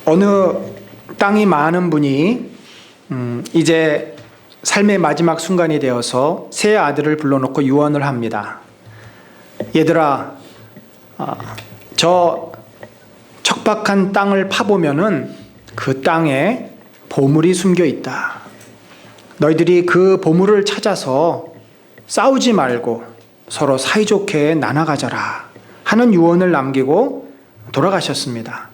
어느 땅이 많은 분이 이제 삶의 마지막 순간이 되어서 세 아들을 불러놓고 유언을 합니다. 얘들아, 저 척박한 땅을 파보면은 그 땅에 보물이 숨겨 있다. 너희들이 그 보물을 찾아서 싸우지 말고 서로 사이좋게 나눠가져라 하는 유언을 남기고 돌아가셨습니다.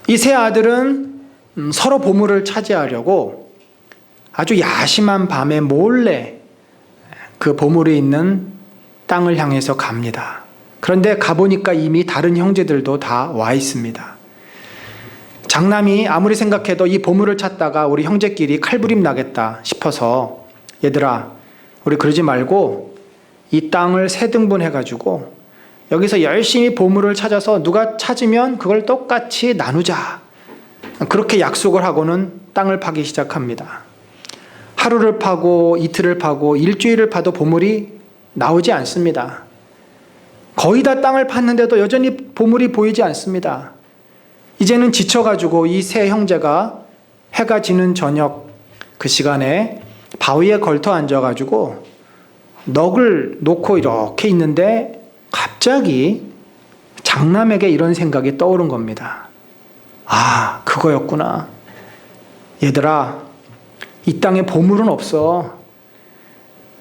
이 세 아들은 서로 보물을 차지하려고 아주 야심한 밤에 몰래 그 보물이 있는 땅을 향해서 갑니다. 그런데 가보니까 이미 다른 형제들도 다 와 있습니다. 장남이 아무리 생각해도 이 보물을 찾다가 우리 형제끼리 칼부림 나겠다 싶어서 얘들아, 우리 그러지 말고 이 땅을 세 등분 해가지고 여기서 열심히 보물을 찾아서 누가 찾으면 그걸 똑같이 나누자. 그렇게 약속을 하고는 땅을 파기 시작합니다. 하루를 파고 이틀을 파고 일주일을 파도 보물이 나오지 않습니다. 거의 다 땅을 팠는데도 여전히 보물이 보이지 않습니다. 이제는 지쳐가지고 이 세 형제가 해가 지는 저녁 그 시간에 바위에 걸터 앉아가지고 넋을 놓고 이렇게 있는데 갑자기 장남에게 이런 생각이 떠오른 겁니다. 아, 그거였구나. 얘들아, 이 땅에 보물은 없어.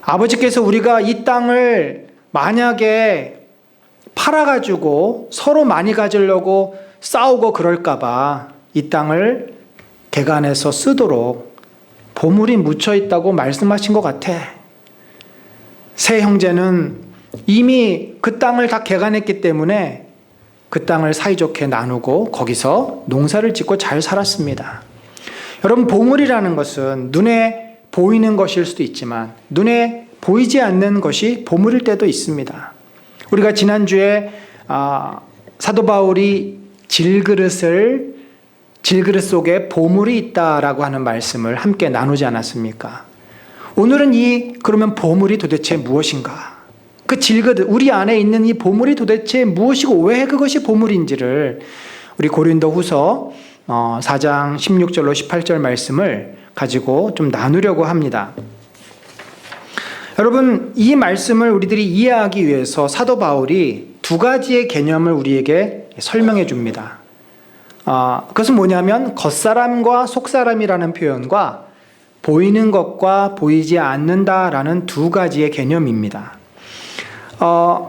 아버지께서 우리가 이 땅을 만약에 팔아가지고 서로 많이 가지려고 싸우고 그럴까봐 이 땅을 개간해서 쓰도록 보물이 묻혀 있다고 말씀하신 것 같아. 세 형제는 이미 그 땅을 다 개간했기 때문에 그 땅을 사이좋게 나누고 거기서 농사를 짓고 잘 살았습니다. 여러분, 보물이라는 것은 눈에 보이는 것일 수도 있지만 눈에 보이지 않는 것이 보물일 때도 있습니다. 우리가 지난주에 사도 바울이 질그릇 속에 보물이 있다라고 하는 말씀을 함께 나누지 않았습니까? 오늘은 그러면 보물이 도대체 무엇인가? 그 질그릇, 우리 안에 있는 이 보물이 도대체 무엇이고 왜 그것이 보물인지를 우리 고린도 후서 4장 16절로 18절 말씀을 가지고 좀 나누려고 합니다. 여러분, 이 말씀을 우리들이 이해하기 위해서 사도 바울이 두 가지의 개념을 우리에게 설명해 줍니다. 그것은 뭐냐면 겉사람과 속사람이라는 표현과 보이는 것과 보이지 않는다라는 두 가지의 개념입니다.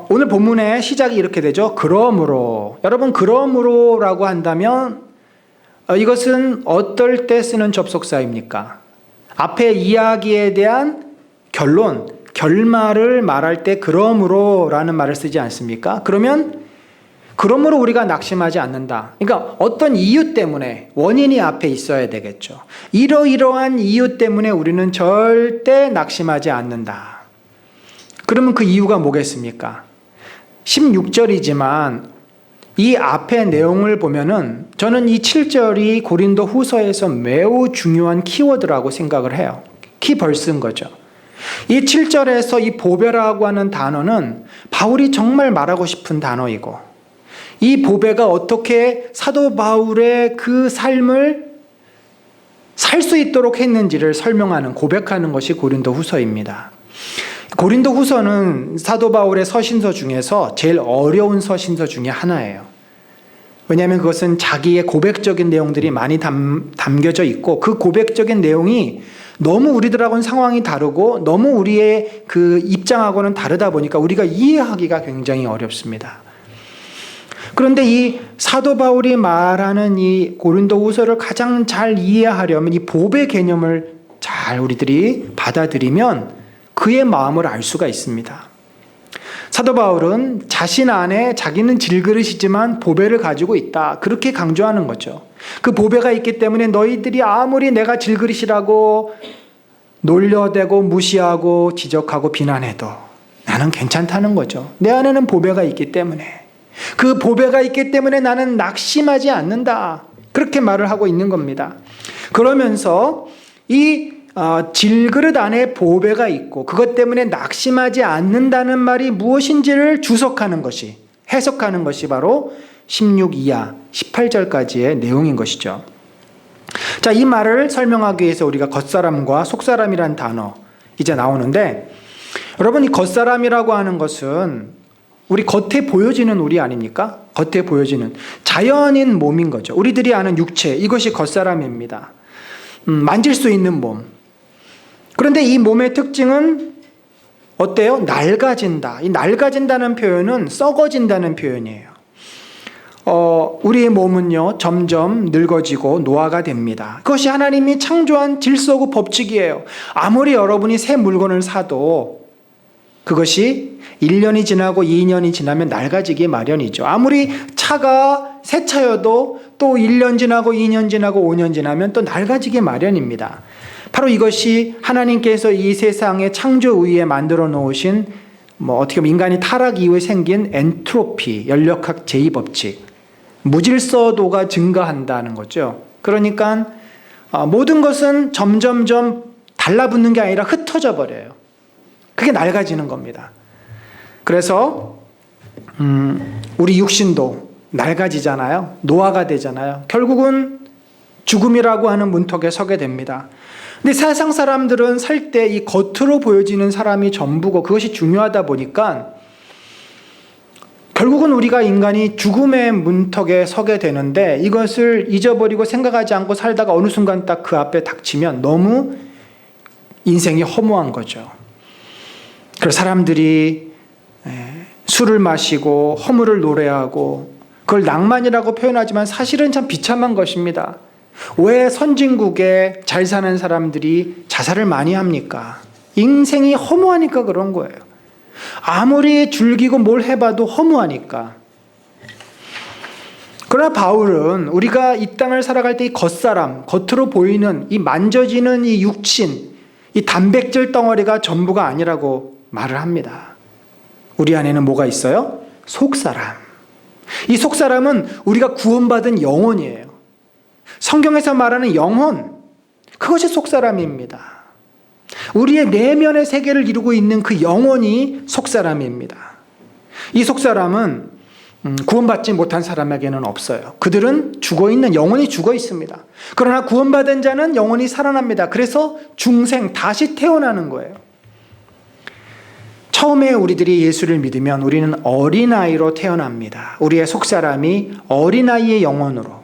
오늘 본문의 시작이 이렇게 되죠. 그러므로. 여러분, 그러므로라고 한다면 이것은 어떨 때 쓰는 접속사입니까? 앞에 이야기에 대한 결론, 결말을 말할 때 그러므로라는 말을 쓰지 않습니까? 그러므로 우리가 낙심하지 않는다. 그러니까 어떤 이유 때문에 원인이 앞에 있어야 되겠죠. 이러이러한 이유 때문에 우리는 절대 낙심하지 않는다. 그러면 그 이유가 뭐겠습니까? 16절이지만 이 앞의 내용을 보면은 저는 이 7절이 고린도 후서에서 매우 중요한 키워드라고 생각을 해요. 키벌스인 거죠. 이 7절에서 이 보배라고 하는 단어는 바울이 정말 말하고 싶은 단어이고 이 보배가 어떻게 사도 바울의 그 삶을 살 수 있도록 했는지를 설명하는, 고백하는 것이 고린도 후서입니다. 고린도 후서는 사도 바울의 서신서 중에서 제일 어려운 서신서 중에 하나예요. 왜냐하면 그것은 자기의 고백적인 내용들이 많이 담겨져 있고 그 고백적인 내용이 너무 우리들하고는 상황이 다르고 너무 우리의 그 입장하고는 다르다 보니까 우리가 이해하기가 굉장히 어렵습니다. 그런데 이 사도 바울이 말하는 이 고린도 후서를 가장 잘 이해하려면 이 보배 개념을 잘 우리들이 받아들이면 그의 마음을 알 수가 있습니다. 사도 바울은 자신 안에 자기는 질그릇이지만 보배를 가지고 있다. 그렇게 강조하는 거죠. 그 보배가 있기 때문에 너희들이 아무리 내가 질그릇이라고 놀려대고 무시하고 지적하고 비난해도 나는 괜찮다는 거죠. 내 안에는 보배가 있기 때문에. 그 보배가 있기 때문에 나는 낙심하지 않는다. 그렇게 말을 하고 있는 겁니다. 그러면서 이 질그릇 안에 보배가 있고 그것 때문에 낙심하지 않는다는 말이 무엇인지를 주석하는 것이, 해석하는 것이 바로 16 이하 18절까지의 내용인 것이죠. 자, 이 말을 설명하기 위해서 우리가 겉사람과 속사람이란 단어 이제 나오는데, 여러분, 이 겉사람이라고 하는 것은 우리 겉에 보여지는 우리 아닙니까? 겉에 보여지는 자연인 몸인 거죠. 우리들이 아는 육체, 이것이 겉사람입니다. 만질 수 있는 몸. 그런데 이 몸의 특징은 어때요? 낡아진다. 이 낡아진다는 표현은 썩어진다는 표현이에요. 우리의 몸은요, 점점 늙어지고 노화가 됩니다. 그것이 하나님이 창조한 질서고 법칙이에요. 아무리 여러분이 새 물건을 사도 그것이 1년이 지나고 2년이 지나면 낡아지기 마련이죠. 아무리 차가 새 차여도 또 1년 지나고 2년 지나고 5년 지나면 또 낡아지기 마련입니다. 바로 이것이 하나님께서 이 세상의 창조 위에 만들어 놓으신, 어떻게 보면 인간이 타락 이후에 생긴 엔트로피, 연력학 제2법칙, 무질서도가 증가한다는 거죠. 그러니까 모든 것은 점점점 달라붙는 게 아니라 흩어져 버려요. 그게 낡아지는 겁니다. 그래서 우리 육신도 낡아지잖아요. 노화가 되잖아요. 결국은 죽음이라고 하는 문턱에 서게 됩니다. 근데 세상 사람들은 살 때 이 겉으로 보여지는 사람이 전부고 그것이 중요하다 보니까 결국은 우리가 인간이 죽음의 문턱에 서게 되는데, 이것을 잊어버리고 생각하지 않고 살다가 어느 순간 딱 그 앞에 닥치면 너무 인생이 허무한 거죠. 그래서 사람들이 술을 마시고 허물을 노래하고 그걸 낭만이라고 표현하지만 사실은 참 비참한 것입니다. 왜 선진국에 잘 사는 사람들이 자살을 많이 합니까? 인생이 허무하니까 그런 거예요. 아무리 즐기고 뭘 해봐도 허무하니까. 그러나 바울은 우리가 이 땅을 살아갈 때 이 겉사람, 겉으로 보이는 이 만져지는 이 육신, 이 단백질 덩어리가 전부가 아니라고 말을 합니다. 우리 안에는 뭐가 있어요? 속사람. 이 속사람은 우리가 구원받은 영혼이에요. 성경에서 말하는 영혼, 그것이 속사람입니다. 우리의 내면의 세계를 이루고 있는 그 영혼이 속사람입니다. 이 속사람은 구원받지 못한 사람에게는 없어요. 그들은 죽어있는, 영혼이 죽어 있습니다. 그러나 구원받은 자는 영혼이 살아납니다. 그래서 중생, 다시 태어나는 거예요. 처음에 우리들이 예수를 믿으면 우리는 어린아이로 태어납니다. 우리의 속사람이 어린아이의 영혼으로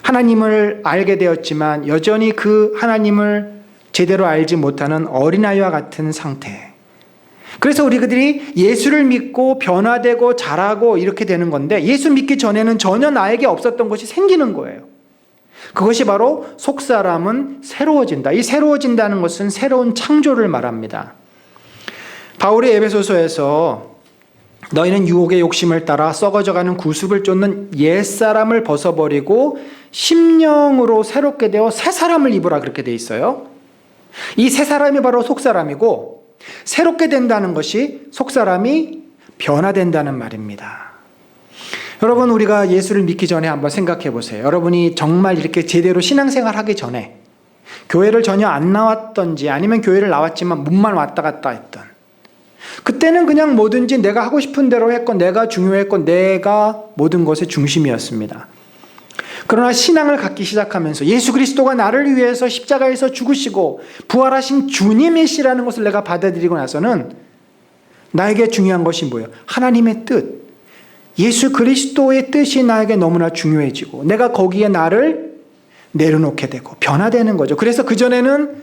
하나님을 알게 되었지만 여전히 그 하나님을 제대로 알지 못하는 어린아이와 같은 상태. 그래서 우리들이 예수를 믿고 변화되고 자라고 이렇게 되는 건데, 예수 믿기 전에는 전혀 나에게 없었던 것이 생기는 거예요. 그것이 바로 속사람은 새로워진다. 이 새로워진다는 것은 새로운 창조를 말합니다. 바울이 에베소서에서 너희는 유혹의 욕심을 따라 썩어져가는 구습을 쫓는 옛사람을 벗어버리고 심령으로 새롭게 되어 새 사람을 입으라, 그렇게 돼 있어요. 이 새 사람이 바로 속사람이고, 새롭게 된다는 것이 속사람이 변화된다는 말입니다. 여러분, 우리가 예수를 믿기 전에 한번 생각해 보세요. 여러분이 정말 이렇게 제대로 신앙생활 하기 전에 교회를 전혀 안 나왔던지, 아니면 교회를 나왔지만 문만 왔다 갔다 했던, 그때는 그냥 뭐든지 내가 하고 싶은 대로 했건, 내가 중요했건, 내가 모든 것의 중심이었습니다. 그러나 신앙을 갖기 시작하면서 예수 그리스도가 나를 위해서 십자가에서 죽으시고 부활하신 주님이시라는 것을 내가 받아들이고 나서는 나에게 중요한 것이 뭐예요? 하나님의 뜻, 예수 그리스도의 뜻이 나에게 너무나 중요해지고 내가 거기에 나를 내려놓게 되고 변화되는 거죠. 그래서 그전에는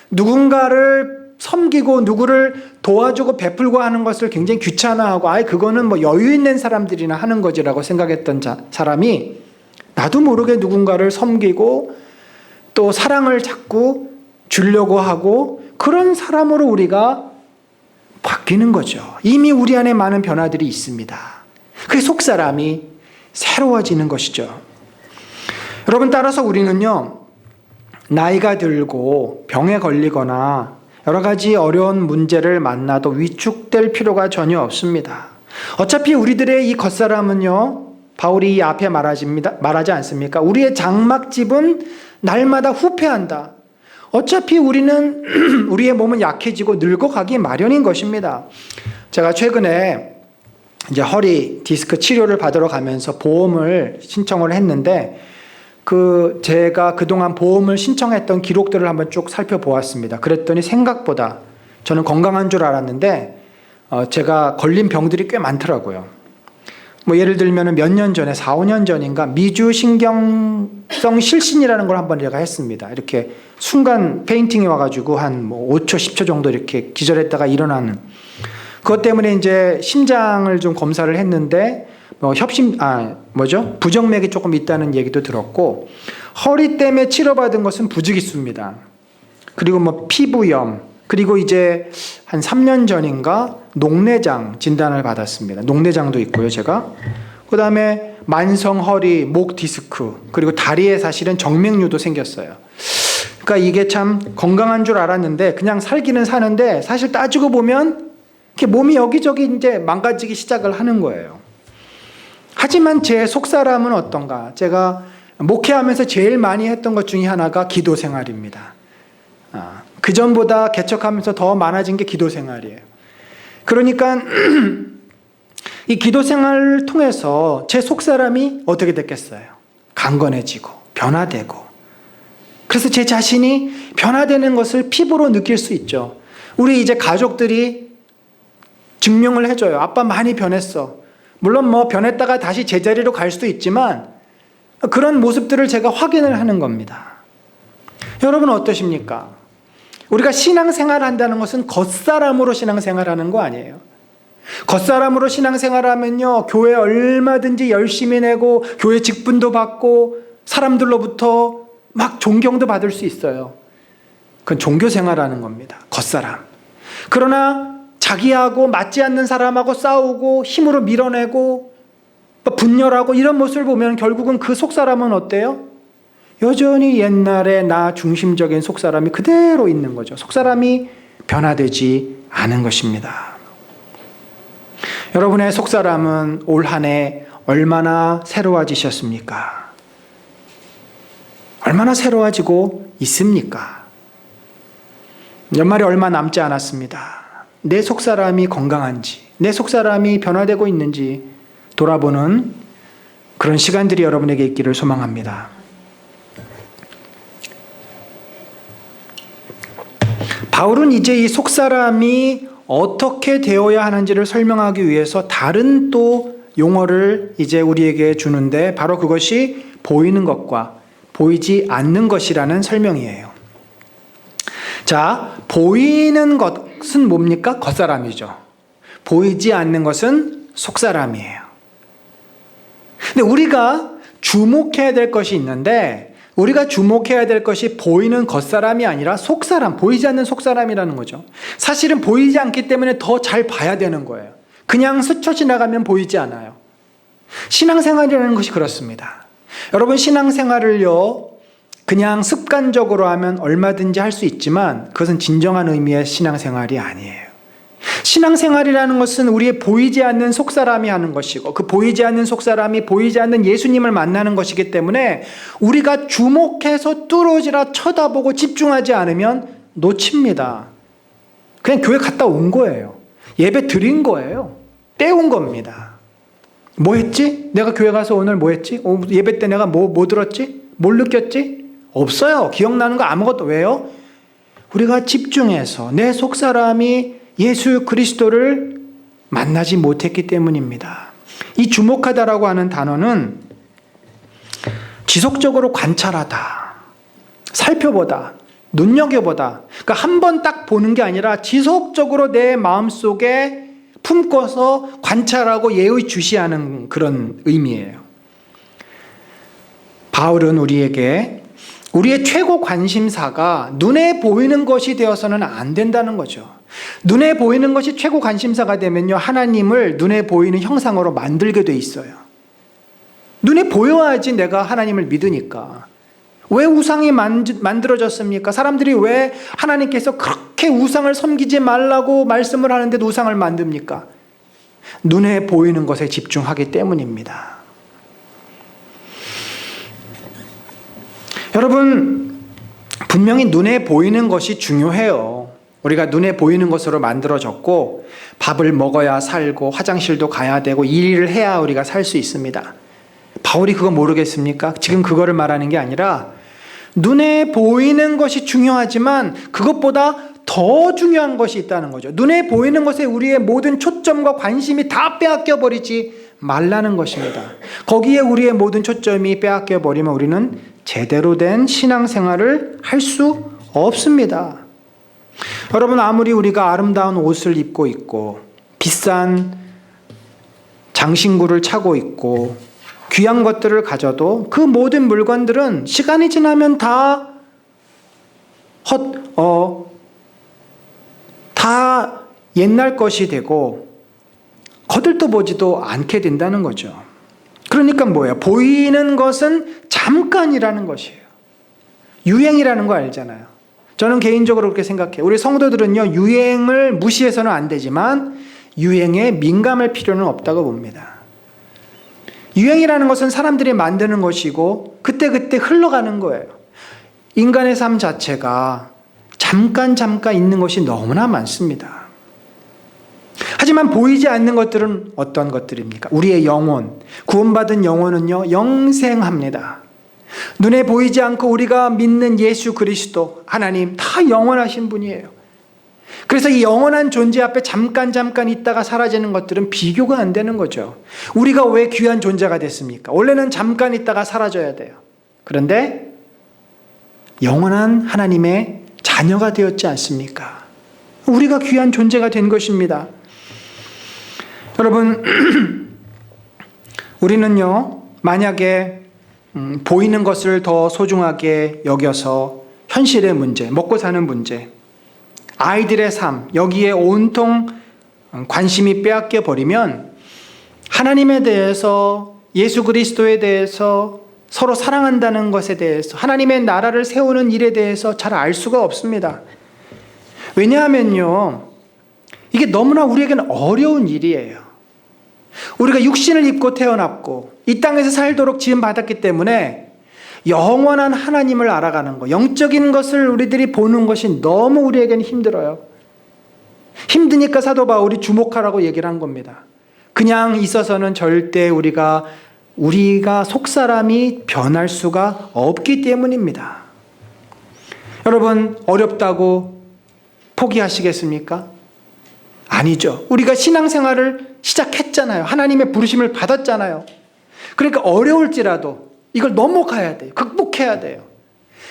누군가를 섬기고 누구를 도와주고 베풀고 하는 것을 굉장히 귀찮아하고, 그거는 뭐 여유 있는 사람들이나 하는 거지라고 생각했던 사람이 나도 모르게 누군가를 섬기고 또 사랑을 자꾸 주려고 하고, 그런 사람으로 우리가 바뀌는 거죠. 이미 우리 안에 많은 변화들이 있습니다. 그 속사람이 새로워지는 것이죠. 여러분, 따라서 우리는요, 나이가 들고 병에 걸리거나 여러 가지 어려운 문제를 만나도 위축될 필요가 전혀 없습니다. 어차피 우리들의 이 겉사람은요, 바울이 이 앞에 말하지 않습니까? 우리의 장막집은 날마다 후패한다. 어차피 우리는 우리의 몸은 약해지고 늙어가기 마련인 것입니다. 제가 최근에 이제 허리 디스크 치료를 받으러 가면서 보험을 신청을 했는데 제가 그동안 보험을 신청했던 기록들을 한번 쭉 살펴보았습니다. 그랬더니 생각보다 저는 건강한 줄 알았는데 제가 걸린 병들이 꽤 많더라고요. 뭐 예를 들면 몇 년 전에 4, 5년 전인가 미주신경성 실신이라는 걸 한번 제가 했습니다. 이렇게 순간 페인팅이 와가지고 한 5초, 10초 정도 이렇게 기절했다가 일어나는 그것 때문에 이제 심장을 좀 검사를 했는데 부정맥이 조금 있다는 얘기도 들었고 허리 때문에 치료받은 것은 부지기수입니다. 그리고 피부염 그리고 이제 한 3년 전인가 녹내장 진단을 받았습니다. 녹내장도 있고요, 제가. 그 다음에 만성 허리, 목 디스크, 그리고 다리에 사실은 정맥류도 생겼어요. 그러니까 이게 참 건강한 줄 알았는데 그냥 살기는 사는데 사실 따지고 보면 이렇게 몸이 여기저기 이제 망가지기 시작을 하는 거예요. 하지만 제 속사람은 어떤가? 제가 목회하면서 제일 많이 했던 것 중에 하나가 기도 생활입니다. 그 전보다 개척하면서 더 많아진 게 기도 생활이에요. 그러니까 이 기도 생활을 통해서 제 속사람이 어떻게 됐겠어요? 강건해지고 변화되고 그래서 제 자신이 변화되는 것을 피부로 느낄 수 있죠. 우리 이제 가족들이 증명을 해줘요. 아빠 많이 변했어. 물론 변했다가 다시 제자리로 갈 수도 있지만 그런 모습들을 제가 확인을 하는 겁니다. 여러분 어떠십니까? 우리가 신앙생활 한다는 것은 겉사람으로 신앙생활하는 거 아니에요. 겉사람으로 신앙생활하면요, 교회 얼마든지 열심히 내고 교회 직분도 받고 사람들로부터 막 존경도 받을 수 있어요. 그건 종교생활하는 겁니다. 겉사람. 그러나 자기하고 맞지 않는 사람하고 싸우고 힘으로 밀어내고 분열하고 이런 모습을 보면 결국은 그 속사람은 어때요? 여전히 옛날에 나 중심적인 속사람이 그대로 있는 거죠. 속사람이 변화되지 않은 것입니다. 여러분의 속사람은 올 한 해 얼마나 새로워지셨습니까? 얼마나 새로워지고 있습니까? 연말이 얼마 남지 않았습니다. 내 속사람이 건강한지, 내 속사람이 변화되고 있는지 돌아보는 그런 시간들이 여러분에게 있기를 소망합니다. 바울은 이제 이 속사람이 어떻게 되어야 하는지를 설명하기 위해서 다른 또 용어를 이제 우리에게 주는데 바로 그것이 보이는 것과 보이지 않는 것이라는 설명이에요. 자, 보이는 것은 뭡니까? 겉사람이죠. 보이지 않는 것은 속사람이에요. 근데 우리가 주목해야 될 것이 있는데 우리가 주목해야 될 것이 보이는 겉사람이 아니라 속사람, 보이지 않는 속사람이라는 거죠. 사실은 보이지 않기 때문에 더 잘 봐야 되는 거예요. 그냥 스쳐 지나가면 보이지 않아요. 신앙생활이라는 것이 그렇습니다. 여러분 신앙생활을요, 그냥 습관적으로 하면 얼마든지 할 수 있지만 그것은 진정한 의미의 신앙생활이 아니에요. 신앙생활이라는 것은 우리의 보이지 않는 속사람이 하는 것이고 그 보이지 않는 속사람이 보이지 않는 예수님을 만나는 것이기 때문에 우리가 주목해서 뚫어지라 쳐다보고 집중하지 않으면 놓칩니다. 그냥 교회 갔다 온 거예요. 예배 드린 거예요. 때운 겁니다. 뭐 했지? 내가 교회 가서 오늘 뭐 했지? 예배 때 내가 뭐 들었지? 뭘 느꼈지? 없어요. 기억나는 거 아무것도. 왜요? 우리가 집중해서 내 속사람이 예수 그리스도를 만나지 못했기 때문입니다. 이 주목하다라고 하는 단어는 지속적으로 관찰하다, 살펴보다, 눈여겨보다. 그러니까 한 번 딱 보는 게 아니라 지속적으로 내 마음속에 품고서 관찰하고 예의주시하는 그런 의미예요. 바울은 우리에게 우리의 최고 관심사가 눈에 보이는 것이 되어서는 안 된다는 거죠. 눈에 보이는 것이 최고 관심사가 되면요, 하나님을 눈에 보이는 형상으로 만들게 돼 있어요. 눈에 보여야지 내가 하나님을 믿으니까. 왜 우상이 만들어졌습니까? 사람들이 왜 하나님께서 그렇게 우상을 섬기지 말라고 말씀을 하는데도 우상을 만듭니까? 눈에 보이는 것에 집중하기 때문입니다. 여러분, 분명히 눈에 보이는 것이 중요해요. 우리가 눈에 보이는 것으로 만들어졌고 밥을 먹어야 살고 화장실도 가야 되고 일을 해야 우리가 살 수 있습니다. 바울이 그거 모르겠습니까? 지금 그거를 말하는 게 아니라 눈에 보이는 것이 중요하지만 그것보다 더 중요한 것이 있다는 거죠. 눈에 보이는 것에 우리의 모든 초점과 관심이 다 빼앗겨 버리지 말라는 것입니다. 거기에 우리의 모든 초점이 빼앗겨 버리면 우리는 제대로 된 신앙생활을 할 수 없습니다. 여러분, 아무리 우리가 아름다운 옷을 입고 있고 비싼 장신구를 차고 있고 귀한 것들을 가져도 그 모든 물건들은 시간이 지나면 다 옛날 것이 되고 거들떠 보지도 않게 된다는 거죠. 그러니까 뭐예요? 보이는 것은 잠깐이라는 것이에요. 유행이라는 거 알잖아요. 저는 개인적으로 그렇게 생각해요. 우리 성도들은요, 유행을 무시해서는 안 되지만 유행에 민감할 필요는 없다고 봅니다. 유행이라는 것은 사람들이 만드는 것이고 그때그때 흘러가는 거예요. 인간의 삶 자체가 잠깐 있는 것이 너무나 많습니다. 하지만 보이지 않는 것들은 어떤 것들입니까? 우리의 영혼, 구원받은 영혼은요, 영생합니다. 눈에 보이지 않고 우리가 믿는 예수 그리스도, 하나님 다 영원하신 분이에요. 그래서 이 영원한 존재 앞에 잠깐 있다가 사라지는 것들은 비교가 안 되는 거죠. 우리가 왜 귀한 존재가 됐습니까? 원래는 잠깐 있다가 사라져야 돼요. 그런데 영원한 하나님의 자녀가 되었지 않습니까? 우리가 귀한 존재가 된 것입니다. 여러분, 우리는요, 만약에 보이는 것을 더 소중하게 여겨서 현실의 문제, 먹고 사는 문제, 아이들의 삶, 여기에 온통 관심이 빼앗겨 버리면 하나님에 대해서, 예수 그리스도에 대해서, 서로 사랑한다는 것에 대해서, 하나님의 나라를 세우는 일에 대해서 잘 알 수가 없습니다. 왜냐하면요, 이게 너무나 우리에게는 어려운 일이에요. 우리가 육신을 입고 태어났고 이 땅에서 살도록 지음받았기 때문에 영원한 하나님을 알아가는 것, 영적인 것을 우리들이 보는 것이 너무 우리에게는 힘들어요. 힘드니까 사도 바울이 주목하라고 얘기를 한 겁니다. 그냥 있어서는 절대 우리가 속사람이 변할 수가 없기 때문입니다. 여러분, 어렵다고 포기하시겠습니까? 아니죠. 우리가 신앙생활을 시작했잖아요. 하나님의 부르심을 받았잖아요. 그러니까 어려울지라도 이걸 넘어가야 돼요. 극복해야 돼요.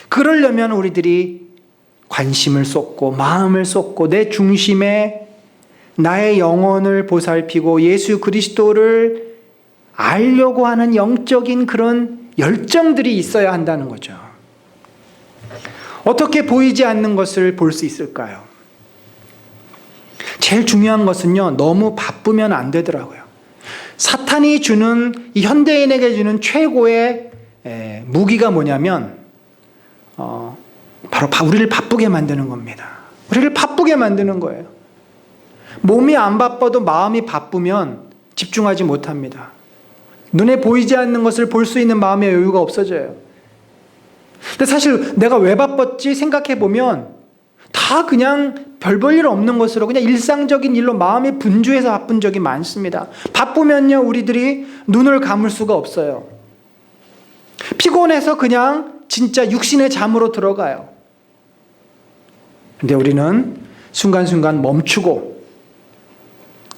그러려면 우리들이 관심을 쏟고 마음을 쏟고 내 중심에 나의 영혼을 보살피고 예수 그리스도를 알려고 하는 영적인 그런 열정들이 있어야 한다는 거죠. 어떻게 보이지 않는 것을 볼 수 있을까요? 제일 중요한 것은요, 너무 바쁘면 안 되더라고요. 사탄이 주는, 이 현대인에게 주는 최고의 무기가 뭐냐면 바로 우리를 바쁘게 만드는 겁니다. 우리를 바쁘게 만드는 거예요. 몸이 안 바빠도 마음이 바쁘면 집중하지 못합니다. 눈에 보이지 않는 것을 볼 수 있는 마음의 여유가 없어져요. 근데 사실 내가 왜 바빴지 생각해 보면 다 그냥 별 볼 일 없는 것으로 그냥 일상적인 일로 마음이 분주해서 바쁜 적이 많습니다. 바쁘면요, 우리들이 눈을 감을 수가 없어요. 피곤해서 그냥 진짜 육신의 잠으로 들어가요. 근데 우리는 순간순간 멈추고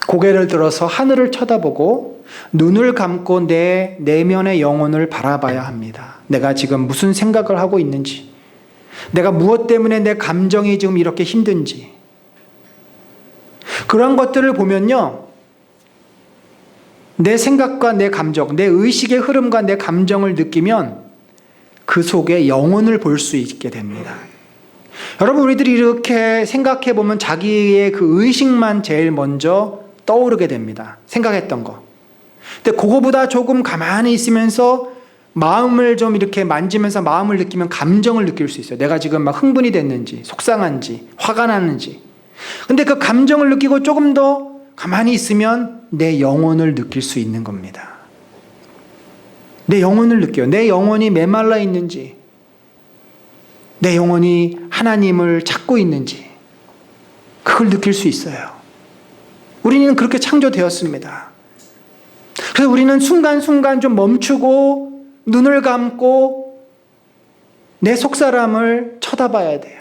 고개를 들어서 하늘을 쳐다보고 눈을 감고 내 내면의 영혼을 바라봐야 합니다. 내가 지금 무슨 생각을 하고 있는지, 내가 무엇 때문에 내 감정이 지금 이렇게 힘든지, 그런 것들을 보면요, 내 생각과 내 감정, 내 의식의 흐름과 내 감정을 느끼면 그 속에 영혼을 볼 수 있게 됩니다. 여러분, 우리들이 이렇게 생각해 보면 자기의 그 의식만 제일 먼저 떠오르게 됩니다. 생각했던 거. 근데 그거보다 조금 가만히 있으면서 마음을 좀 이렇게 만지면서 마음을 느끼면 감정을 느낄 수 있어요. 내가 지금 막 흥분이 됐는지, 속상한지, 화가 나는지. 근데 그 감정을 느끼고 조금 더 가만히 있으면 내 영혼을 느낄 수 있는 겁니다. 내 영혼을 느껴요. 내 영혼이 메말라 있는지, 내 영혼이 하나님을 찾고 있는지. 그걸 느낄 수 있어요. 우리는 그렇게 창조되었습니다. 그래서 우리는 순간순간 좀 멈추고 눈을 감고 내 속사람을 쳐다봐야 돼요.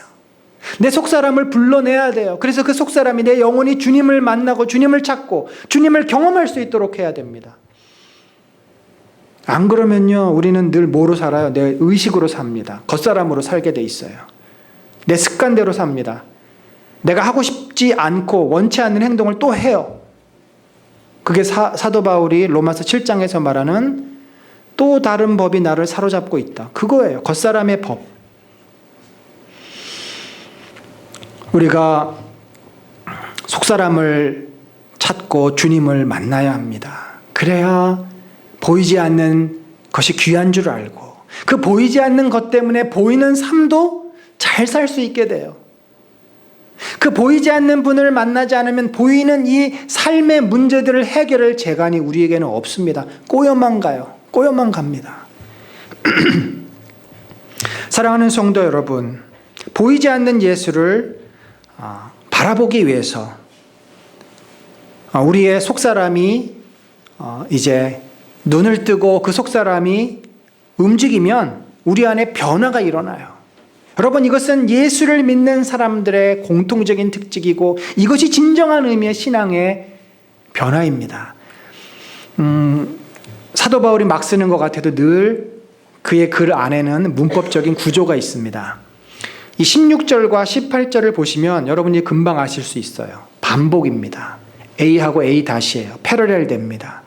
내 속사람을 불러내야 돼요. 그래서 그 속사람이 내 영혼이 주님을 만나고 주님을 찾고 주님을 경험할 수 있도록 해야 됩니다. 안 그러면요, 우리는 늘 뭐로 살아요? 내 의식으로 삽니다. 겉사람으로 살게 돼 있어요. 내 습관대로 삽니다. 내가 하고 싶지 않고 원치 않는 행동을 또 해요. 그게 사도 바울이 로마서 7장에서 말하는 또 다른 법이 나를 사로잡고 있다. 그거예요. 겉사람의 법. 우리가 속사람을 찾고 주님을 만나야 합니다. 그래야 보이지 않는 것이 귀한 줄 알고 그 보이지 않는 것 때문에 보이는 삶도 잘 살 수 있게 돼요. 그 보이지 않는 분을 만나지 않으면 보이는 이 삶의 문제들을 해결할 재간이 우리에게는 없습니다. 꼬여만 가요. 꼬여만 갑니다. 사랑하는 성도 여러분, 보이지 않는 예수를 바라보기 위해서 우리의 속사람이 이제 눈을 뜨고 그 속사람이 움직이면 우리 안에 변화가 일어나요. 여러분, 이것은 예수를 믿는 사람들의 공통적인 특징이고 이것이 진정한 의미의 신앙의 변화입니다. 사도 바울이 막 쓰는 것 같아도 늘 그의 글 안에는 문법적인 구조가 있습니다. 이 16절과 18절을 보시면 여러분이 금방 아실 수 있어요. 반복입니다. A하고 A-이에요. 패러렐 됩니다.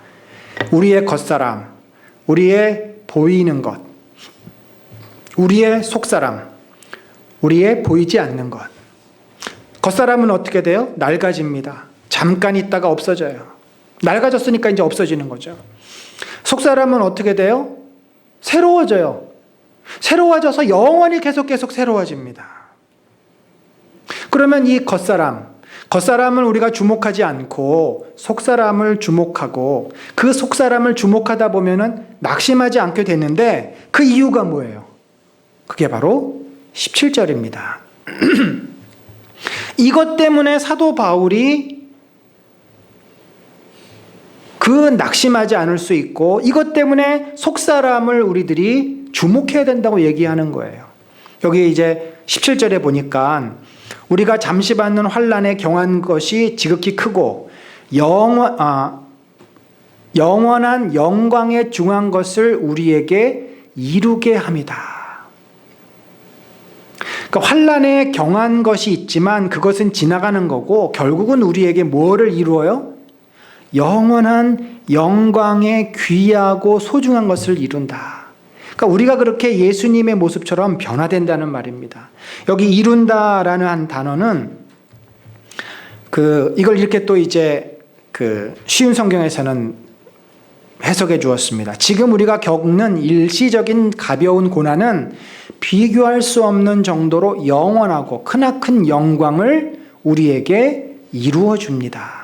우리의 겉사람, 우리의 보이는 것, 우리의 속사람, 우리의 보이지 않는 것. 겉사람은 어떻게 돼요? 낡아집니다. 잠깐 있다가 없어져요. 낡아졌으니까 이제 없어지는 거죠. 속사람은 어떻게 돼요? 새로워져요. 새로워져서 영원히 계속 새로워집니다. 그러면 이 겉사람을 우리가 주목하지 않고 속사람을 주목하고 그 속사람을 주목하다 보면은 낙심하지 않게 되는데 그 이유가 뭐예요? 그게 바로 17절입니다. 이것 때문에 사도 바울이 그 낙심하지 않을 수 있고 이것 때문에 속사람을 우리들이 주목해야 된다고 얘기하는 거예요. 여기 이제 17절에 보니까 우리가 잠시 받는 환난에 경한 것이 지극히 크고 영원한 영광에 중한 것을 우리에게 이루게 합니다. 그러니까 환난에 경한 것이 있지만 그것은 지나가는 거고 결국은 우리에게 뭐를 이루어요? 영원한 영광에 귀하고 소중한 것을 이룬다. 그러니까 우리가 그렇게 예수님의 모습처럼 변화된다는 말입니다. 여기 이룬다라는 한 단어는 이걸 이렇게 또 이제 쉬운 성경에서는 해석해 주었습니다. 지금 우리가 겪는 일시적인 가벼운 고난은 비교할 수 없는 정도로 영원하고 크나큰 영광을 우리에게 이루어 줍니다.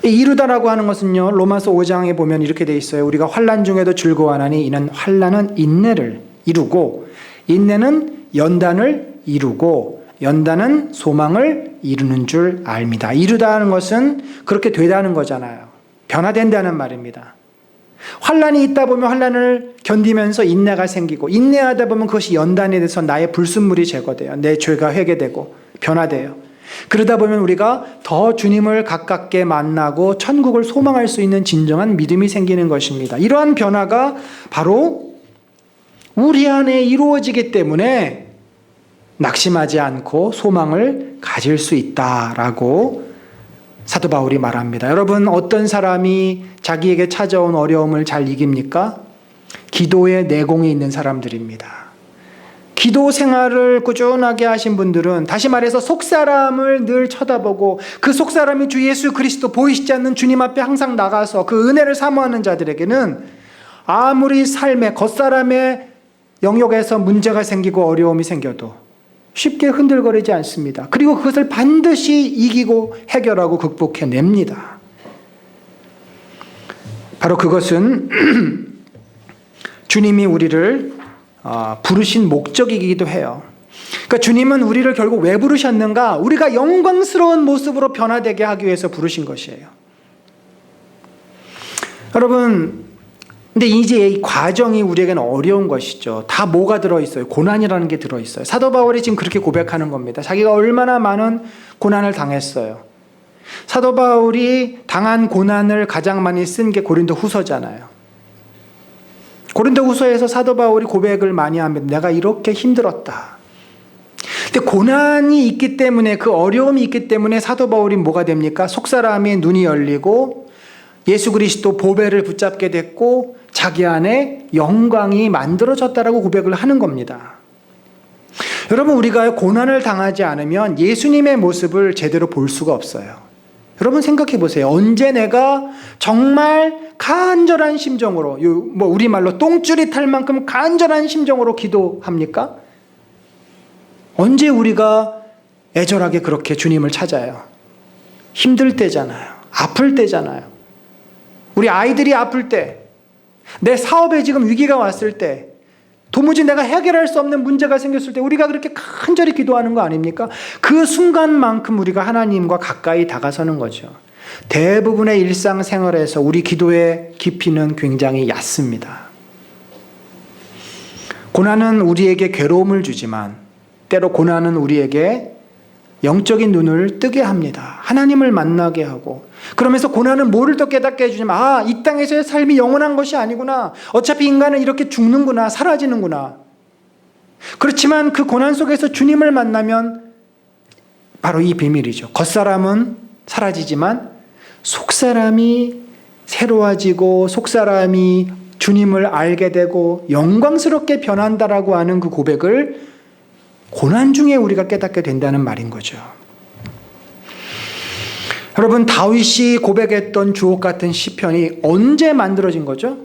이루다라고 하는 것은요, 로마서 5장에 보면 이렇게 되어 있어요. 우리가 환난 중에도 즐거워하나니 이는 환난은 인내를 이루고 인내는 연단을 이루고 연단은 소망을 이루는 줄 압니다. 이루다는 것은 그렇게 되다는 거잖아요. 변화된다는 말입니다. 환난이 있다 보면 환난을 견디면서 인내가 생기고 인내하다 보면 그것이 연단에 대해서 나의 불순물이 제거돼요. 내 죄가 회개되고 변화돼요. 그러다 보면 우리가 더 주님을 가깝게 만나고 천국을 소망할 수 있는 진정한 믿음이 생기는 것입니다. 이러한 변화가 바로 우리 안에 이루어지기 때문에 낙심하지 않고 소망을 가질 수 있다라고 사도 바울이 말합니다. 여러분, 어떤 사람이 자기에게 찾아온 어려움을 잘 이깁니까? 기도의 내공이 있는 사람들입니다. 기도 생활을 꾸준하게 하신 분들은, 다시 말해서 속사람을 늘 쳐다보고 그 속사람이 주 예수 그리스도 보이시지 않는 주님 앞에 항상 나가서 그 은혜를 사모하는 자들에게는 아무리 삶의 겉사람의 영역에서 문제가 생기고 어려움이 생겨도 쉽게 흔들거리지 않습니다. 그리고 그것을 반드시 이기고 해결하고 극복해냅니다. 바로 그것은 주님이 우리를 부르신 목적이기도 해요. 그러니까 주님은 우리를 결국 왜 부르셨는가? 우리가 영광스러운 모습으로 변화되게 하기 위해서 부르신 것이에요. 여러분, 근데 이제 이 과정이 우리에게는 어려운 것이죠. 다 뭐가 들어있어요? 고난이라는 게 들어있어요. 사도 바울이 지금 그렇게 고백하는 겁니다. 자기가 얼마나 많은 고난을 당했어요. 사도 바울이 당한 고난을 가장 많이 쓴 게 고린도 후서잖아요. 고린도 후서에서 사도 바울이 고백을 많이 합니다. 내가 이렇게 힘들었다. 근데 고난이 있기 때문에, 그 어려움이 있기 때문에 사도 바울이 뭐가 됩니까? 속사람의 눈이 열리고 예수 그리스도 보배를 붙잡게 됐고 자기 안에 영광이 만들어졌다라고 고백을 하는 겁니다. 여러분, 우리가 고난을 당하지 않으면 예수님의 모습을 제대로 볼 수가 없어요. 여러분 생각해 보세요. 언제 내가 정말 간절한 심정으로, 우리말로 똥줄이 탈 만큼 간절한 심정으로 기도합니까? 언제 우리가 애절하게 그렇게 주님을 찾아요? 힘들 때잖아요. 아플 때잖아요. 우리 아이들이 아플 때, 내 사업에 지금 위기가 왔을 때, 도무지 내가 해결할 수 없는 문제가 생겼을 때 우리가 그렇게 간절히 기도하는 거 아닙니까? 그 순간만큼 우리가 하나님과 가까이 다가서는 거죠. 대부분의 일상생활에서 우리 기도의 깊이는 굉장히 얕습니다. 고난은 우리에게 괴로움을 주지만 때로 고난은 우리에게 영적인 눈을 뜨게 합니다. 하나님을 만나게 하고, 그러면서 고난은 뭐를 더 깨닫게 해주냐면, 이 땅에서의 삶이 영원한 것이 아니구나. 어차피 인간은 이렇게 죽는구나. 사라지는구나. 그렇지만 그 고난 속에서 주님을 만나면 바로 이 비밀이죠. 겉사람은 사라지지만 속사람이 새로워지고 속사람이 주님을 알게 되고 영광스럽게 변한다라고 하는 그 고백을 고난 중에 우리가 깨닫게 된다는 말인 거죠. 여러분, 다윗이 고백했던 주옥 같은 시편이 언제 만들어진 거죠?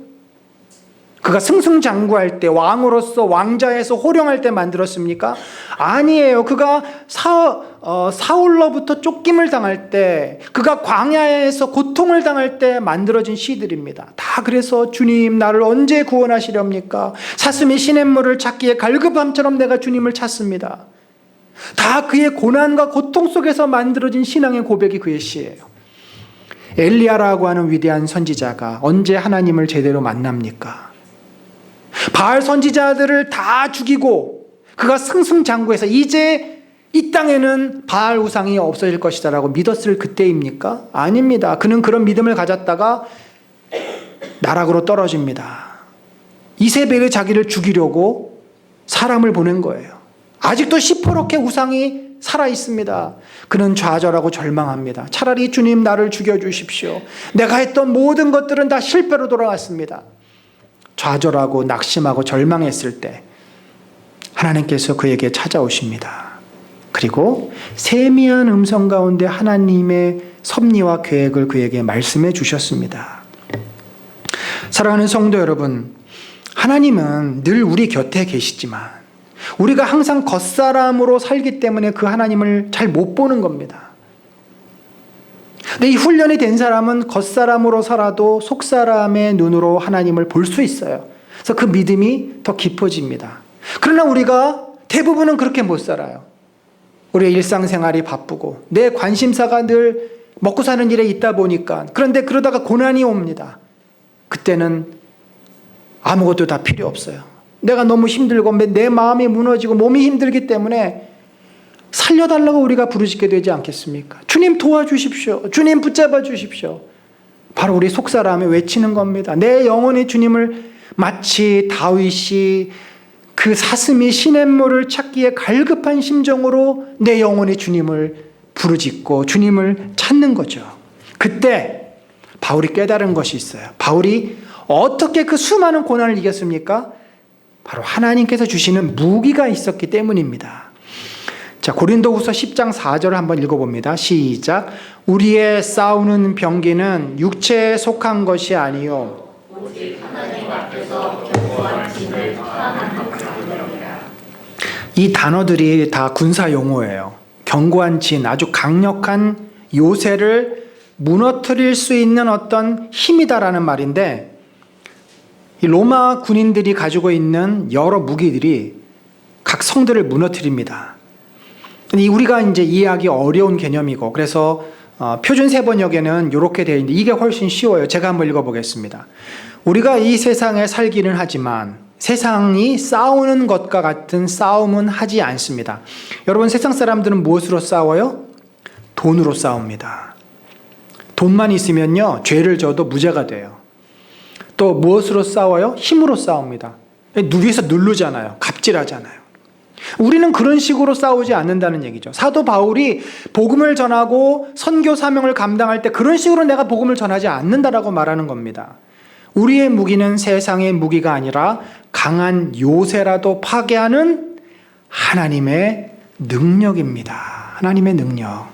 그가 승승장구할 때, 왕으로서 왕자에서 호령할 때 만들었습니까? 아니에요. 그가 사울로부터 쫓김을 당할 때, 그가 광야에서 고통을 당할 때 만들어진 시들입니다. 다 그래서 주님 나를 언제 구원하시렵니까? 사슴이 시냇물을 찾기에 갈급함처럼 내가 주님을 찾습니다. 다 그의 고난과 고통 속에서 만들어진 신앙의 고백이 그의 시예요. 엘리야라고 하는 위대한 선지자가 언제 하나님을 제대로 만납니까? 바알 선지자들을 다 죽이고 그가 승승장구해서 이제 이 땅에는 바알 우상이 없어질 것이다라고 믿었을 그때입니까? 아닙니다. 그는 그런 믿음을 가졌다가 나락으로 떨어집니다. 이세벨이 자기를 죽이려고 사람을 보낸 거예요. 아직도 시퍼렇게 우상이 살아있습니다. 그는 좌절하고 절망합니다. 차라리 주님 나를 죽여주십시오. 내가 했던 모든 것들은 다 실패로 돌아갔습니다. 좌절하고 낙심하고 절망했을 때 하나님께서 그에게 찾아오십니다. 그리고 세미한 음성 가운데 하나님의 섭리와 계획을 그에게 말씀해 주셨습니다. 사랑하는 성도 여러분, 하나님은 늘 우리 곁에 계시지만 우리가 항상 겉사람으로 살기 때문에 그 하나님을 잘 못 보는 겁니다. 근데 이 훈련이 된 사람은 겉사람으로 살아도 속사람의 눈으로 하나님을 볼 수 있어요. 그래서 그 믿음이 더 깊어집니다. 그러나 우리가 대부분은 그렇게 못 살아요. 우리의 일상생활이 바쁘고 내 관심사가 늘 먹고 사는 일에 있다 보니까, 그런데 그러다가 고난이 옵니다. 그때는 아무것도 다 필요 없어요. 내가 너무 힘들고 내 마음이 무너지고 몸이 힘들기 때문에 살려달라고 우리가 부르짖게 되지 않겠습니까? 주님 도와주십시오. 주님 붙잡아 주십시오. 바로 우리 속사람이 외치는 겁니다. 내 영혼이 주님을, 마치 다윗이 그 사슴이 시냇물을 찾기에 갈급한 심정으로 내 영혼이 주님을 부르짖고 주님을 찾는 거죠. 그때 바울이 깨달은 것이 있어요. 바울이 어떻게 그 수많은 고난을 이겼습니까? 바로 하나님께서 주시는 무기가 있었기 때문입니다. 자, 고린도후서 10장 4절을 한번 읽어봅니다. 시작. 우리의 싸우는 병기는 육체에 속한 것이 아니요 오직 하나님 앞에서 견고한 진을 하는 것입니다. 이 단어들이 다 군사 용어예요. 견고한 진, 아주 강력한 요새를 무너뜨릴 수 있는 어떤 힘이다라는 말인데, 이 로마 군인들이 가지고 있는 여러 무기들이 각 성들을 무너뜨립니다. 우리가 이제 이해하기 어려운 개념이고, 그래서 표준 세번역에는 이렇게 되어 있는데 이게 훨씬 쉬워요. 제가 한번 읽어보겠습니다. 우리가 이 세상에 살기는 하지만 세상이 싸우는 것과 같은 싸움은 하지 않습니다. 여러분, 세상 사람들은 무엇으로 싸워요? 돈으로 싸웁니다. 돈만 있으면요, 죄를 져도 무죄가 돼요. 또 무엇으로 싸워요? 힘으로 싸웁니다. 위에서 누르잖아요. 갑질하잖아요. 우리는 그런 식으로 싸우지 않는다는 얘기죠. 사도 바울이 복음을 전하고 선교 사명을 감당할 때 그런 식으로 내가 복음을 전하지 않는다라고 말하는 겁니다. 우리의 무기는 세상의 무기가 아니라 강한 요새라도 파괴하는 하나님의 능력입니다. 하나님의 능력.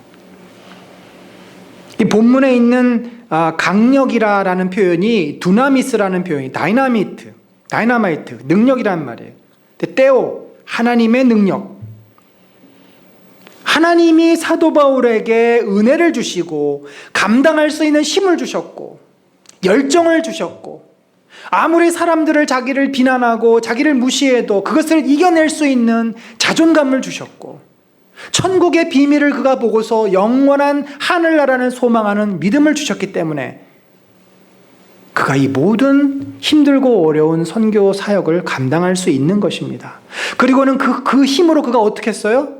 이 본문에 있는 강력이라는 표현이 두나미스라는 표현이 다이나마이트, 능력이란 말이에요. 떼오, 하나님의 능력. 하나님이 사도 바울에게 은혜를 주시고 감당할 수 있는 힘을 주셨고 열정을 주셨고, 아무리 사람들을 자기를 비난하고 자기를 무시해도 그것을 이겨낼 수 있는 자존감을 주셨고, 천국의 비밀을 그가 보고서 영원한 하늘나라를 소망하는 믿음을 주셨기 때문에 그가 이 모든 힘들고 어려운 선교 사역을 감당할 수 있는 것입니다. 그리고는 그 힘으로 그가 어떻게 했어요?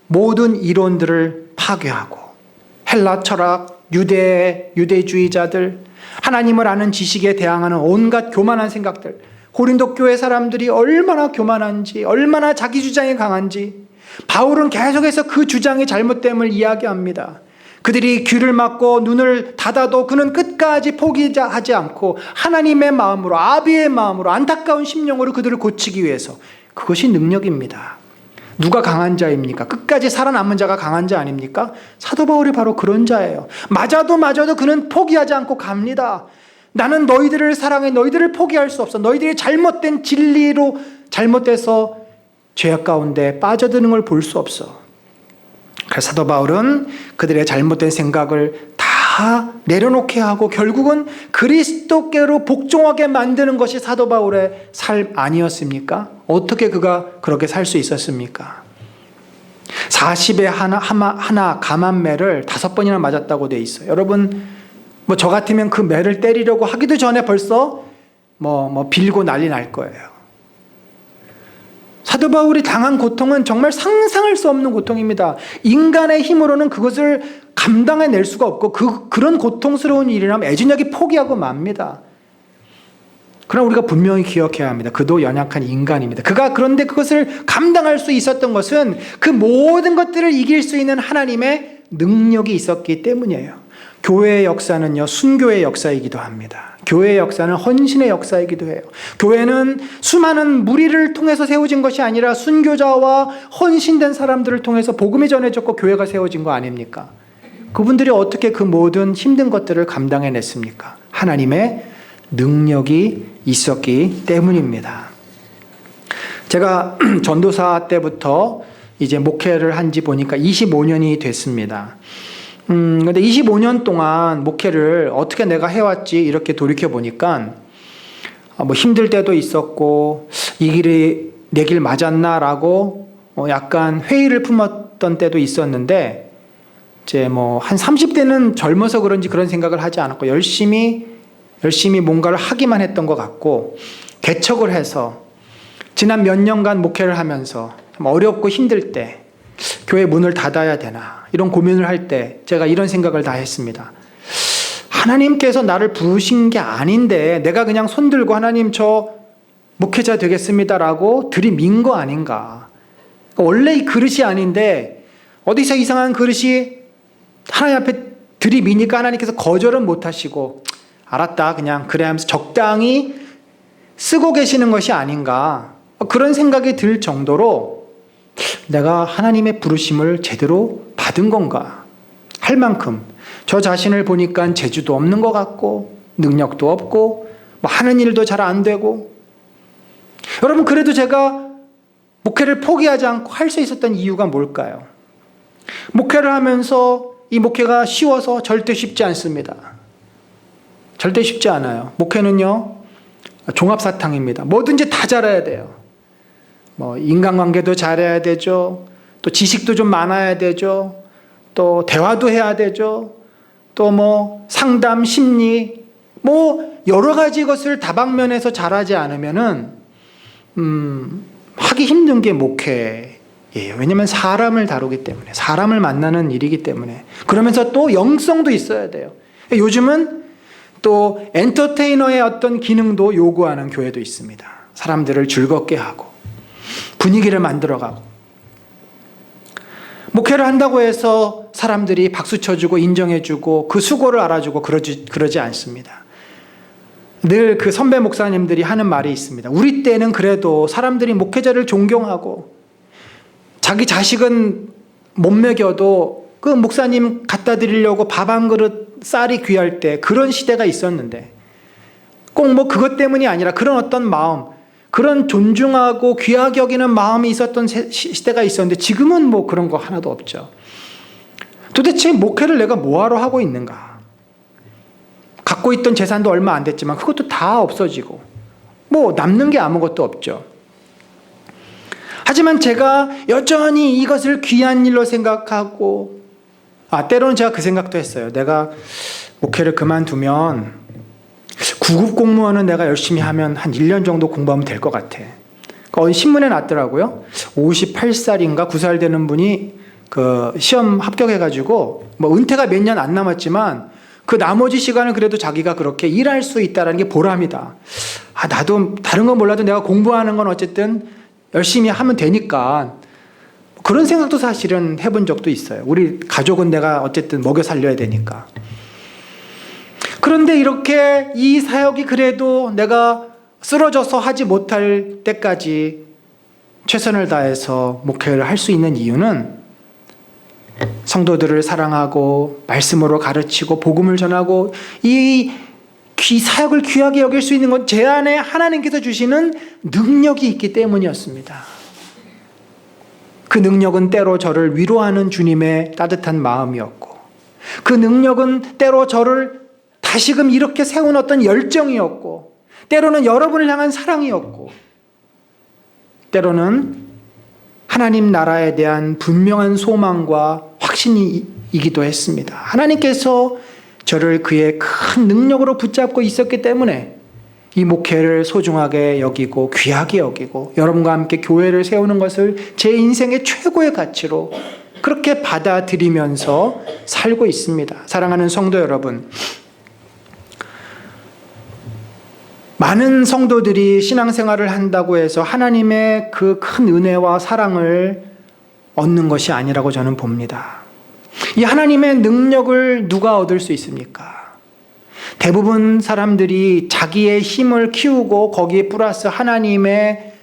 모든 이론들을 파괴하고, 헬라 철학, 유대주의자들, 하나님을 아는 지식에 대항하는 온갖 교만한 생각들, 고린도 교회 사람들이 얼마나 교만한지, 얼마나 자기 주장이 강한지 바울은 계속해서 그 주장이 잘못됨을 이야기합니다. 그들이 귀를 막고 눈을 닫아도 그는 끝까지 포기하지 않고 하나님의 마음으로, 아비의 마음으로, 안타까운 심령으로 그들을 고치기 위해서. 그것이 능력입니다. 누가 강한 자입니까? 끝까지 살아남은 자가 강한 자 아닙니까? 사도 바울이 바로 그런 자예요. 맞아도 그는 포기하지 않고 갑니다. 나는 너희들을 사랑해. 너희들을 포기할 수 없어. 너희들이 잘못된 진리로 잘못돼서 죄악 가운데 빠져드는 걸 볼 수 없어. 그래서 사도 바울은 그들의 잘못된 생각을 다 내려놓게 하고 결국은 그리스도께로 복종하게 만드는 것이 사도 바울의 삶 아니었습니까? 어떻게 그가 그렇게 살 수 있었습니까? 40에 하나 감한 매를 5번이나 맞았다고 돼 있어요. 여러분, 저 같으면 그 매를 때리려고 하기도 전에 벌써 빌고 난리 날 거예요. 사도 바울이 당한 고통은 정말 상상할 수 없는 고통입니다. 인간의 힘으로는 그것을 감당해낼 수가 없고 그런 고통스러운 일이라면 애진하게 포기하고 맙니다. 그러나 우리가 분명히 기억해야 합니다. 그도 연약한 인간입니다. 그가 그런데 그것을 감당할 수 있었던 것은 그 모든 것들을 이길 수 있는 하나님의 능력이 있었기 때문이에요. 교회의 역사는요, 순교의 역사이기도 합니다. 교회의 역사는 헌신의 역사이기도 해요. 교회는 수많은 무리를 통해서 세워진 것이 아니라 순교자와 헌신된 사람들을 통해서 복음이 전해졌고 교회가 세워진 거 아닙니까? 그분들이 어떻게 그 모든 힘든 것들을 감당해냈습니까? 하나님의 능력이 있었기 때문입니다. 제가 전도사 때부터 이제 목회를 한지 보니까 25년이 됐습니다. 근데 25년 동안 목회를 어떻게 내가 해왔지 이렇게 돌이켜 보니까 힘들 때도 있었고 이 길이 내 길 맞았나라고 약간 회의를 품었던 때도 있었는데 이제 한 30대는 젊어서 그런지 그런 생각을 하지 않았고 열심히 뭔가를 하기만 했던 것 같고, 개척을 해서 지난 몇 년간 목회를 하면서 어렵고 힘들 때 교회 문을 닫아야 되나 이런 고민을 할 때 제가 이런 생각을 다 했습니다. 하나님께서 나를 부르신 게 아닌데 내가 그냥 손들고 하나님 저 목회자 되겠습니다라고 들이민 거 아닌가. 원래 이 그릇이 아닌데 어디서 이상한 그릇이 하나님 앞에 들이미니까 하나님께서 거절은 못하시고 알았다 그냥 그래 하면서 적당히 쓰고 계시는 것이 아닌가, 그런 생각이 들 정도로 내가 하나님의 부르심을 제대로 받은 건가 할 만큼 저 자신을 보니까 재주도 없는 것 같고 능력도 없고 하는 일도 잘 안 되고. 여러분, 그래도 제가 목회를 포기하지 않고 할 수 있었던 이유가 뭘까요? 목회를 하면서 이 목회가 쉬워서 절대 쉽지 않습니다. 절대 쉽지 않아요. 목회는요 종합사탕입니다. 뭐든지 다 잘해야 돼요. 뭐 인간관계도 잘해야 되죠. 또 지식도 좀 많아야 되죠. 또 대화도 해야 되죠. 또 뭐 상담, 심리, 뭐 여러 가지 것을 다방면에서 잘하지 않으면은 하기 힘든 게 목회예요. 왜냐하면 사람을 다루기 때문에, 사람을 만나는 일이기 때문에. 그러면서 또 영성도 있어야 돼요. 요즘은 또 엔터테이너의 어떤 기능도 요구하는 교회도 있습니다. 사람들을 즐겁게 하고 분위기를 만들어가고. 목회를 한다고 해서 사람들이 박수 쳐주고 인정해주고 그 수고를 알아주고 그러지 않습니다. 늘 그 선배 목사님들이 하는 말이 있습니다. 우리 때는 그래도 사람들이 목회자를 존경하고 자기 자식은 못 먹여도 그 목사님 갖다 드리려고 밥 한 그릇 쌀이 귀할 때 그런 시대가 있었는데, 꼭 뭐 그것 때문이 아니라 그런 어떤 마음, 그런 존중하고 귀하게 여기는 마음이 있었던 시대가 있었는데 지금은 뭐 그런 거 하나도 없죠. 도대체 목회를 내가 뭐하러 하고 있는가? 갖고 있던 재산도 얼마 안 됐지만 그것도 다 없어지고 뭐 남는 게 아무것도 없죠. 하지만 제가 여전히 이것을 귀한 일로 생각하고, 때로는 제가 그 생각도 했어요. 내가 목회를 그만두면 9급 공무원은 내가 열심히 하면 한 1년 정도 공부하면 될 것 같아. 어디 신문에 났더라고요. 58살인가 9살 되는 분이 그 시험 합격해가지고 뭐 은퇴가 몇 년 안 남았지만 그 나머지 시간을 그래도 자기가 그렇게 일할 수 있다는 게 보람이다. 나도 다른 건 몰라도 내가 공부하는 건 어쨌든 열심히 하면 되니까, 그런 생각도 사실은 해본 적도 있어요. 우리 가족은 내가 어쨌든 먹여 살려야 되니까. 그런데 이렇게 이 사역이 그래도 내가 쓰러져서 하지 못할 때까지 최선을 다해서 목회를 할 수 있는 이유는 성도들을 사랑하고 말씀으로 가르치고 복음을 전하고 이 사역을 귀하게 여길 수 있는 건 제 안에 하나님께서 주시는 능력이 있기 때문이었습니다. 그 능력은 때로 저를 위로하는 주님의 따뜻한 마음이었고, 그 능력은 때로 저를 다시금 이렇게 세운 어떤 열정이었고, 때로는 여러분을 향한 사랑이었고, 때로는 하나님 나라에 대한 분명한 소망과 확신이기도 했습니다. 하나님께서 저를 그의 큰 능력으로 붙잡고 있었기 때문에 이 목회를 소중하게 여기고 귀하게 여기고 여러분과 함께 교회를 세우는 것을 제 인생의 최고의 가치로 그렇게 받아들이면서 살고 있습니다. 사랑하는 성도 여러분, 많은 성도들이 신앙생활을 한다고 해서 하나님의 그 큰 은혜와 사랑을 얻는 것이 아니라고 저는 봅니다. 이 하나님의 능력을 누가 얻을 수 있습니까? 대부분 사람들이 자기의 힘을 키우고 거기에 플러스 하나님의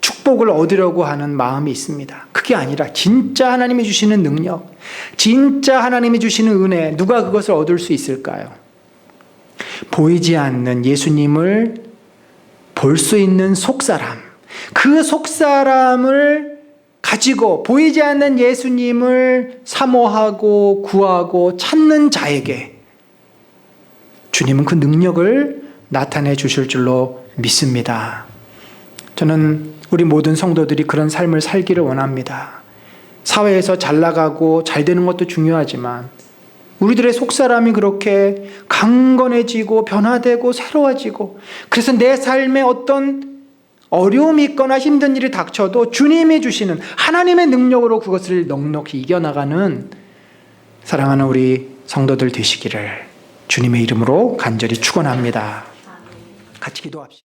축복을 얻으려고 하는 마음이 있습니다. 그게 아니라 진짜 하나님이 주시는 능력, 진짜 하나님이 주시는 은혜, 누가 그것을 얻을 수 있을까요? 보이지 않는 예수님을 볼 수 있는 속사람, 그 속사람을 가지고 보이지 않는 예수님을 사모하고 구하고 찾는 자에게 주님은 그 능력을 나타내 주실 줄로 믿습니다. 저는 우리 모든 성도들이 그런 삶을 살기를 원합니다. 사회에서 잘 나가고 잘 되는 것도 중요하지만 우리들의 속사람이 그렇게 강건해지고 변화되고 새로워지고, 그래서 내 삶에 어떤 어려움이 있거나 힘든 일이 닥쳐도 주님이 주시는 하나님의 능력으로 그것을 넉넉히 이겨나가는 사랑하는 우리 성도들 되시기를 주님의 이름으로 간절히 축원합니다. 같이 기도합시다.